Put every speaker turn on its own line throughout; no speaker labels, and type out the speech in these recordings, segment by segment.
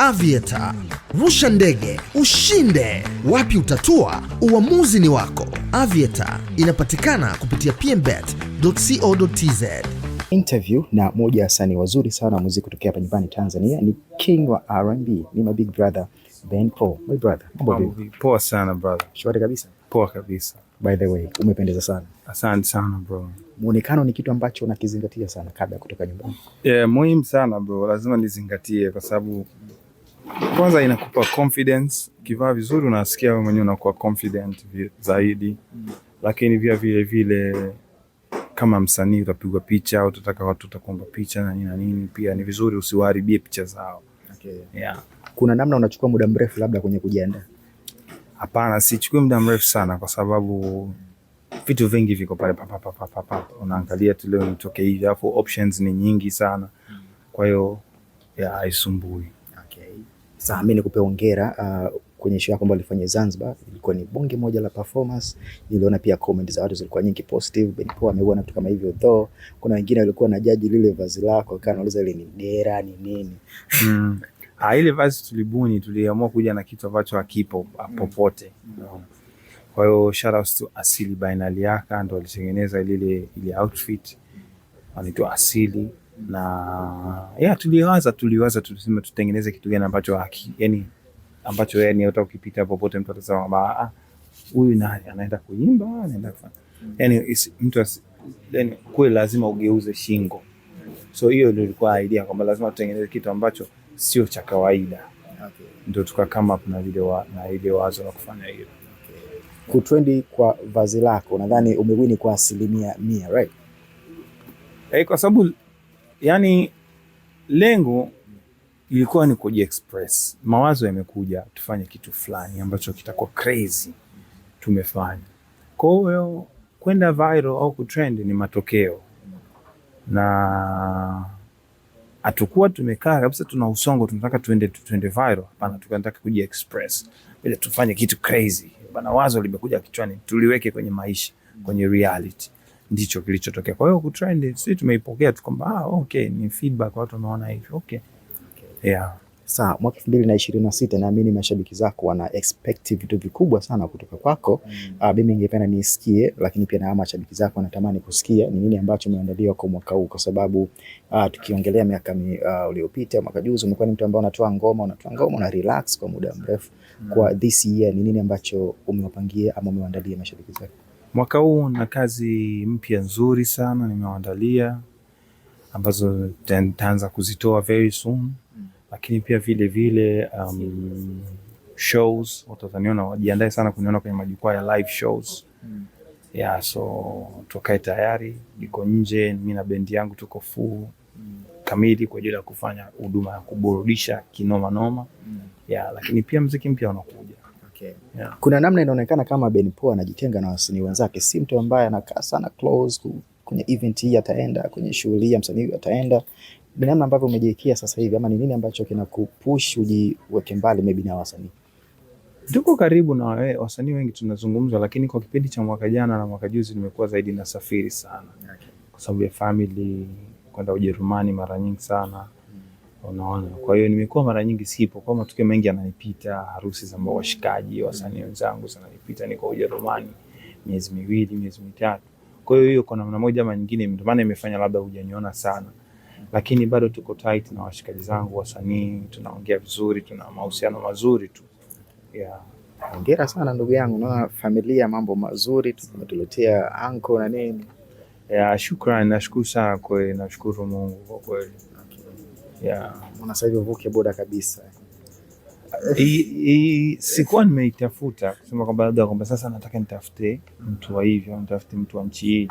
Aviator. Rusha ndege, ushinde. Wapi utatua? Uamuzi ni wako. Aviator inapatikana kupitia pmbet.co.tz.
Interview na moja ya wasanii wazuri sana muziki kutokea hapa nyumbani Tanzania ni King wa R&B, ni my big brother Ben Paul. My brother,
mambo poa sana brother.
Shwari kabisa.
Poa kabisa.
By the way, umependeza sana.
Asante sana bro.
Muonekano ni kitu ambacho unakizingatia sana kabla ya kutoka nyumbani?
Muhimu sana bro, lazima nizingatie kwa sababu kwanza inakupa confidence. Ukivaa vizuri unasikia wewe mwenyewe unakuwa confident zaidi. Lakini pia vile vile kama msanii utapigwa picha au utataka watu watakuomba picha na nini, pia ni vizuri usiwaharibie picha zao.
Okay.
Yeah.
Kuna namna unachukua muda mrefu labda kwenye kujiandaa?
Hapana, sichukui muda mrefu sana kwa sababu vitu vingi viko pale unaangalia tu leo nitoke hivi, alafu options ni nyingi sana. Kwa hiyo haisumbui.
Okay. Sasa mimi nikupe hongera kwenye show yako ambayo ulifanya Zanzibar. Ilikuwa ni bonge moja la performance. Niliona pia comment za watu zilikuwa nyingi positive. Ben Paul ameona vitu kama hivyo though. Kuna wengine walikuwa na judge lile vazi lako, kana nauliza ile ni dera ni nini?
Ile vazi tulibuni, tuliamua kuja na kitu ambacho hakipo popote. Kwa hiyo shout out to Asili Bainali Yaka, ndo alitengeneza ile outfit. Anaitwa Asili na tuliwaza tulisema tutengeneze kitu gani ambacho ambacho hata ukipita popote mtu atasema huyu nani anaenda kuimba, anaenda kufanya. Mtu kwa lazima ugeuze shingo. So hiyo ndio ilikuwa idea kwamba lazima tutengeneze kitu ambacho sio cha kawaida. Okay. Ndio tukakama up na ile wazo la kufanya hiyo.
Okay. Kutrendi kwa vazi lako nadhani umewini kwa 100%, right?
Kwa sababu lengo ilikuwa ni kujiexpress. Mawazo yamekuja tufanye kitu fulani ambacho kitakuwa crazy. Tumefanya. Kwa hiyo kwenda viral au kutrend ni matokeo. Na atakuwa tumekaa kabisa tuna usongo tunataka tuende viral. Hapana, tunataka kujiexpress. Ile tufanye kitu crazy. Bana, wazo limekuja kichwani, tuliweke kwenye maisha, kwenye reality. Ndicho kilichotokea. Kwa hiyo kutrend sisi tumeipokea tu kwamba okay, ni feedback, watu wameona hivyo. Okay. Yeah.
Sasa mwaka 2026 naamini mashabiki zako wana expect vitu vikubwa sana kutoka kwako. Mimi ningependa nisikie, lakini pia na mashabiki zako wanatamani kusikia ni nini ambacho umeandaliwa kwa mwaka huu, kwa sababu tukiongelea miaka uliopita, mwaka juzi umekuwa ni mtu ambaye unatoa ngoma na relax kwa muda mrefu. Kwa this year ni nini ambacho umewapangia ama umewaandalia mashabiki zako?
Mwaka huu na kazi mpya nzuri sana nimewaandalia ambazo nitaanza kuzitoa very soon. Lakini pia vile vile shows, wataniona wajiandae sana kuniona kwenye majukwaa ya live shows. So tukae tayari, niko nje mimi na bendi yangu tuko full kamili kwa ajili ya kufanya huduma ya kuburudisha kinoma noma. Lakini pia muziki mpya unakuja.
Okay. Kuna namna inaonekana kama Ben Paul anajitenga na wasanii wenzake, si mtu ambaye anakaa sana close kwenye event hii ataenda, kwenye shughuli ya msanii ataenda. Ni namna ambavyo umejiwekea sasa hivi ama ni nini ambacho kinakupush ujiweke mbali maybe na wasanii?
Tuko karibu na wasanii wengi tunazungumza, lakini kwa kipindi cha mwaka jana na mwaka juzi nimekuwa zaidi na safari sana. Okay. Kwa sababu ya family, kwenda Ujerumani mara nyingi sana. Unaona. Kwa hiyo nimekuwa mara nyingi sipo, kwa matukio mengi yananipita, harusi za washikaji, wasanii wenzangu sana nipita, niko Ujerumani miezi 2, miezi 3. Kwa hiyo kwa namna moja ama nyingine ndio maana imefanya labda hujaniona sana. Lakini bado tuko tight na washikaji zangu wasanii, tunaongea vizuri, tuna mahusiano mazuri tu.
Hongera sana ndugu yangu, na familia mambo mazuri, tumetuletea anko na nini.
Shukrani, nashukuru sana kwa, nashukuru Mungu kwa kweli.
Mbona sasa hivi uvuke boda kabisa?
Sikuwa nimeitafuta kusema kwamba sasa nataka nitafute mtu wa hivyo, nitafute mtu wa nchi hii.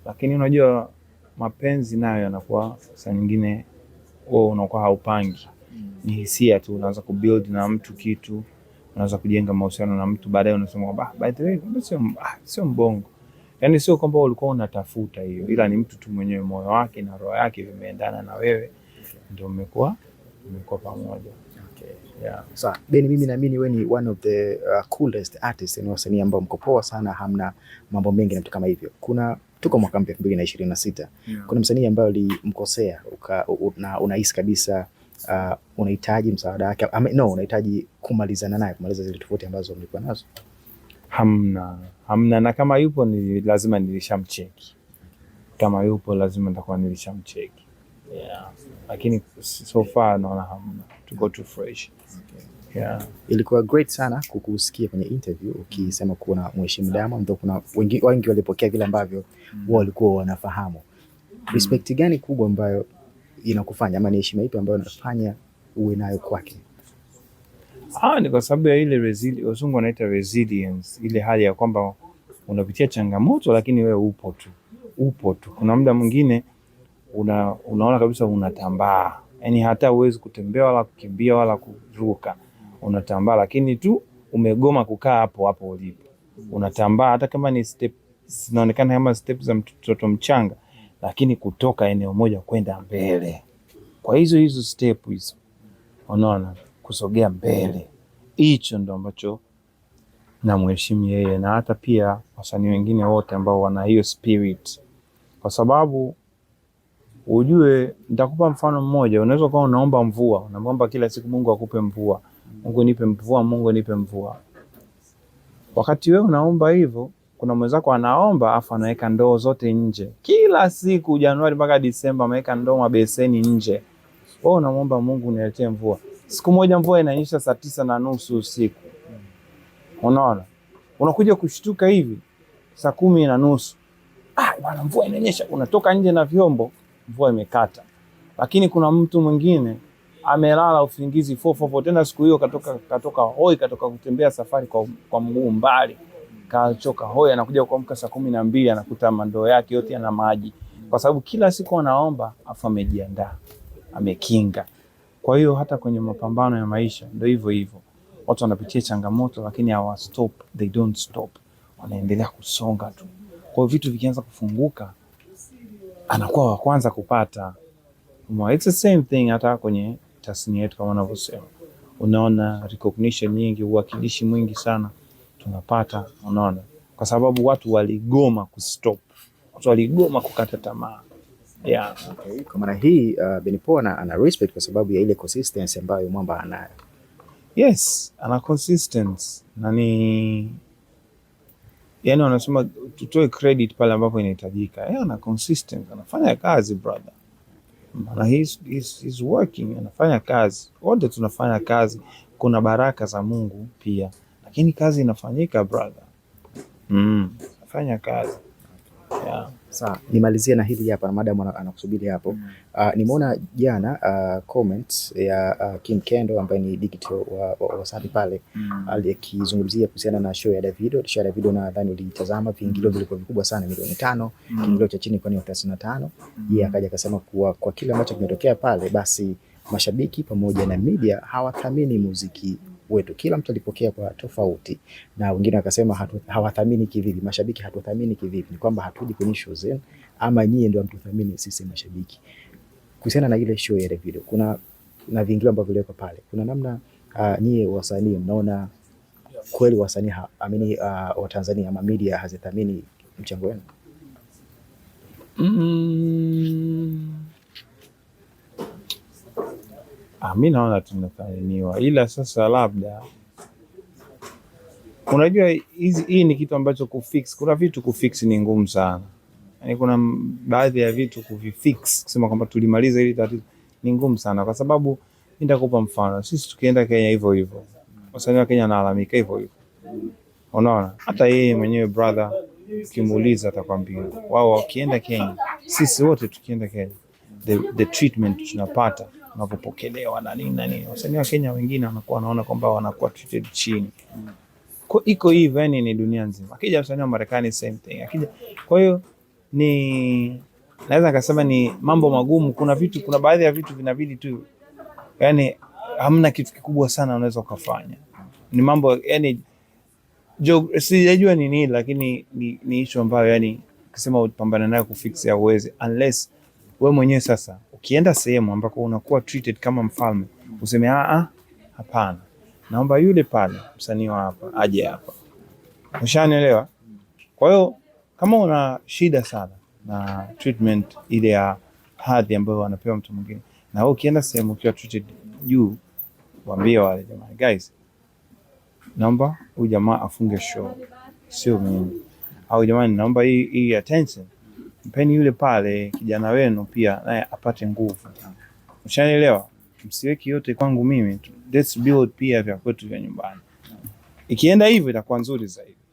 Lakini unajua mapenzi nayo yanakuwa saa nyingine wewe unakuwa haupangi. Ni hisia tu, unaanza kubuild na mtu kitu, unaanza kujenga mahusiano na mtu, baadaye unasema kwamba by the way sio mbongo. Sio kwamba ulikuwa unatafuta hiyo, ila ni mtu tu mwenyewe moyo wake na roho yake vimeendana na wewe, ndio mmekuwa pamoja.
Sasa Ben, mimi naamini wewe ni one of the coolest artists, ni wasanii ambao mko poa sana, hamna mambo mengi na vitu kama hivyo. Tuko mwaka mpya 2026. Kuna msanii ambaye ulimkosea na unahisi kabisa unahitaji msaada wake unahitaji kumalizana naye, kumaliza zile tofauti ambazo mlikuwa nazo?
Hamna, na kama yupo lazima nilishamcheki. Kama yupo lazima nitakuwa nilishamcheki. Yeah. Lakini so far naona hamna. Tuko too fresh. Okay. Yeah.
Ilikuwa great sana kukusikia kwenye interview ukisema kuna mheshimu Diamond, ndio kuna wengi walipokea vile ambavyo wao walikuwa wanafahamu. Respect gani kubwa ambayo inakufanya, ama ni heshima ipi ambayo inafanya uwe nayo kwake?
Ni kwa sababu ya ile wazungu wanaita resilience, ile hali ya kwamba unapitia changamoto lakini wewe upo tu. Kuna muda mwingine unaona kabisa unatambaa, yani hata uwezi kutembea wala kukimbia wala kuruka, unatambaa, lakini tu umegoma kukaa hapo ulipo, unatambaa. Hata kama ni step zinaonekana kama step za mtoto mchanga, lakini kutoka eneo moja kwenda mbele. Kwa hizo step hizo, unaona, kusogea mbele, hicho ndo ambacho namheshimu yeye, na hata pia wasanii wengine wote ambao wana hiyo spirit. Kwa sababu ujue, nitakupa mfano mmoja. Unaweza kuwa unaomba mvua, unamwomba kila siku Mungu akupe mvua, Mungu nipe mvua, Mungu nipe mvua. Wakati wewe unaomba hivyo, kuna mwenzako anaomba afa anaweka ndoo zote nje. Kila siku Januari mpaka Disemba ameweka ndoo mabeseni nje. Wewe unamwomba Mungu niletee mvua. Siku moja mvua inanyesha saa 9:30 usiku. Unaona? Unakuja kushtuka hivi saa 10:30. Bwana mvua inanyesha, unatoka nje na vyombo, mvua imekata. Lakini kuna mtu mwingine amelala usingizi 444, tena siku hiyo katoka kutembea safari kwa mguu mbali. Kachoka hoi, anakuja kuamka saa 12, anakuta mandoo yake yote yana maji. Kwa sababu kila siku anaomba afa amejiandaa, amekinga. Kwa hiyo hata kwenye mapambano ya maisha ndio hivyo. Watu wanapitia changamoto lakini they don't stop. Wanaendelea kusonga tu. Kwa hiyo vitu vikianza kufunguka, anakuwa wa kwanza kupata. It's the same thing hata kwenye tasnia yetu kama wanavyosema. Unaona recognition nyingi, uwakilishi mwingi sana tunapata, unaona. Kwa sababu watu waligoma kustop. Watu waligoma kukata tamaa. Yeah.
Okay. Kwa maana hii Benny ana respect kwa sababu ya ile consistency ambayo Mwamba anayo.
Yes, ana consistency. Yani wanasema tutoe credit pale ambapo inahitajika. Ana consistency, anafanya kazi brother. Maana he's working, anafanya kazi. Wote tunafanya kazi. Kuna baraka za Mungu pia. Lakini kazi inafanyika brother. Anafanya kazi. Yeah.
Sawa, nimalizie na hili hapa na madam anakusubiri hapo. Nimeona jana comment ya King Kendo ambaye ni digital wa Wasafi pale, alikizungumzia kuhusiana na show ya Davido. Show ya Davido nadhani ulitazama, viingilio vilikuwa vikubwa sana, milioni 5, kiingilio cha chini kwa ni 35. Yeye akaja akasema kwa kile ambacho kimetokea pale, basi mashabiki pamoja na media hawathamini muziki wetu. Kila mtu alipokea kwa tofauti, na wengine wakasema hawathamini kivipi, mashabiki hatuthamini kivipi, ni kwamba hatuji kwenye show zenu ama nyie ndio mtuthamini sisi mashabiki. Kuhusiana na ile show ya Davido, kuna na vingine ambavyo vilikuwa pale, kuna namna nyie wasanii mnaona kweli wasanii wa Tanzania ama media hazithamini mchango wenu?
Mimi naona tunathaminiwa, ila sasa labda unajua hii ni kitu ambacho kuna vitu kufix ni ngumu sana. Yani kuna baadhi ya vitu kuvifix, kusema kwamba tulimaliza hili tatizo ni ngumu sana, kwa sababu nitakupa mfano. Sisi tukienda Kenya hivyo, wasanii wa Kenya wanalalamika hivyo. Unaona? Hata yeye mwenyewe brother ukimuuliza atakwambia wao wakienda Kenya, sisi wote tukienda Kenya, the treatment tunapata, tunapopokelewa na nini. Wasanii wa Kenya wengine wanakuwa wanaona kwamba wanakuwa treated chini. Iko hivyo, yani ni dunia nzima. Akija msanii wa Marekani same thing. Kwa hiyo naweza kusema ni mambo magumu. Kuna baadhi ya vitu vinabidi tu, yani hamna kitu kikubwa sana unaweza kufanya. Ni mambo yani sijajua ni nini, lakini ni issue ambayo yani ukisema upambane nayo kufix ya uweze, unless wewe mwenyewe sasa ukienda sehemu ambako unakuwa treated kama mfalme, useme hapana, naomba yule pale msanii wa hapa aje hapa. Ushanielewa? Kwa hiyo kama una shida sana na treatment ile ya hadhi ambayo anapewa mtu mwingine, Na wewe ukienda sehemu ukiwa treated juu, waambie wale jamaa, guys, naomba huyu jamaa afunge show, sio mimi. Au jamani, naomba hii attention, mpeni yule pale kijana wenu pia naye apate nguvu. Ushanielewa? Msiweki yote kwangu mimi. Let's build pia vya kwetu vya nyumbani. Ikienda hivyo itakuwa nzuri zaidi.